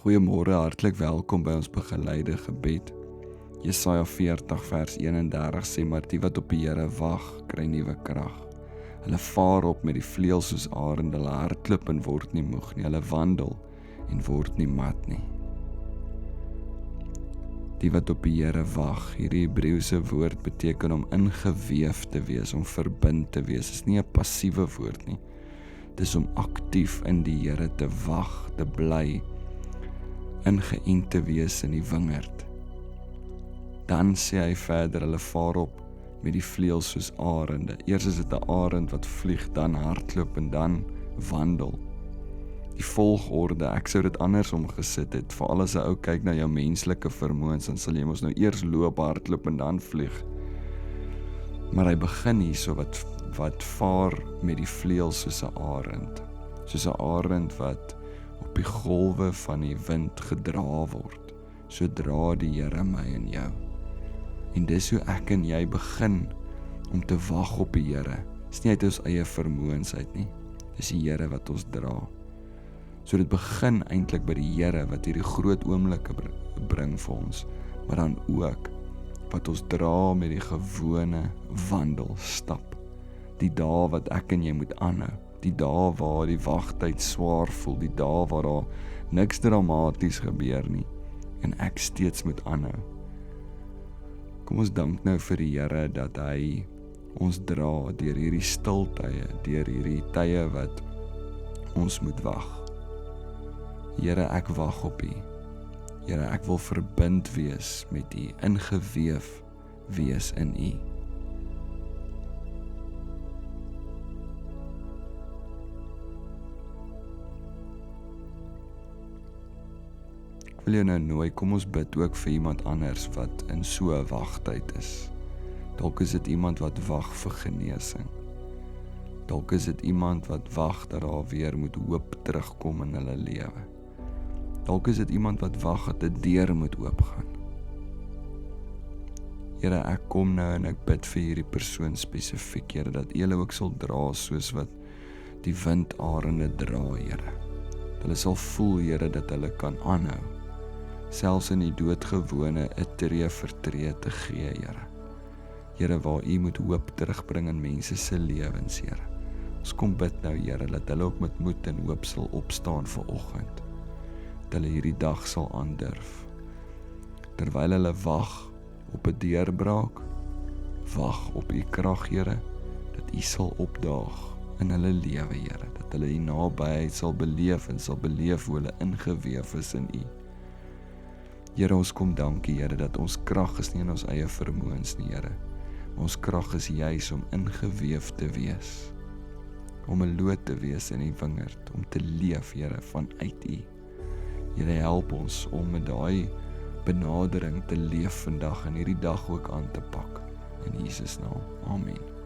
Goeiemôre, hartlik welkom by ons begeleide gebed. Jesaja 40 vers 31 sê, maar die wat op die Here wag, kry nuwe krag. Hulle vaar op met die vleuels soos arende, hulle hardloop en word nie moeg nie, hulle wandel en word nie mat nie. Die wat op die Here wag, hierdie Hebreëse woord beteken om ingeweef te wees, om verbind te wees. Dit is nie 'n passiewe woord nie. Dit is om aktief in die Here te wag, te bly, ingeënt te wees in die wingerd. Dan sê hy verder, hulle vaar op met die vleuels soos arende. Eers is dit 'n arend wat vlieg, dan hardloop en dan wandel. Die volgorde, ek sou dit andersom gesit het, veral as 'n ou kyk na jou menslike vermoëns, dan sal jy mos nou eers loop, hardloop en dan vlieg. Maar hy begin hier so wat vaar met die vleuels soos 'n arend. Soos 'n arend wat op die golwe van die wind gedra word, so dra die Here my en jou. En dis hoe ek en jy begin om te wag op die Here. Dis nie uit ons eie vermoëns uit nie, dis die Here wat ons dra. So dit begin eintlik by die Here wat hierdie groot oomblikke bring vir ons, maar dan ook wat ons dra met die gewone wandel, stap. Die dae wat ek en jy moet aanhou. Die dae waar die wagtyd swaar voel, die dae waar daar niks dramaties gebeur nie en ek steeds moet aanhou. Kom ons dank nou vir die Here dat hy ons dra deur hierdie stiltye, deur hierdie tye wat ons moet wag. Here, ek wag op U. Here, ek wil verbind wees met U, ingeweef wees in U. Ek wil jou nou nooi, kom ons bid ook vir iemand anders wat in so 'n wagtyd is. Dalk is dit iemand wat wag vir genesing. Dalk is dit iemand wat wag dat daar weer moet hoop terugkom in hulle lewe. Dalk is dit iemand wat wag dat 'n deur moet oopgaan. Here, ek kom nou en ek bid vir hierdie persoon spesifiek, Here, dat U hulle ook sal dra soos wat die windarende dra, Here. Hulle sal voel, Here, dat hulle kan aanhou, selfs in die doodgewone 'n tree vir tree te gee, Here. Here, waar U moet hoop terugbring in mense se lewens, Here. Ons kom bid nou, Here, dat hulle ook met moed en hoop sal opstaan vir oggend. Dat hulle hierdie dag sal aandurf. Terwyl hulle wag op 'n deurbraak, wag op U krag, Here, dat U sal opdaag in hulle lewe, Here. Dat hulle U nabyheid sal beleef en sal beleef hoe hulle ingeweef is in U. Here, ons kom dankie, Here, dat ons krag is nie in ons eie vermoëns nie, Here. Ons krag is juis om ingeweef te wees, om 'n loot te wees in die wingerd, om te leef, Here, vanuit U. Here, help ons om met daai benadering te leef vandag en hierdie dag ook aan te pak. In Jesus naam, amen.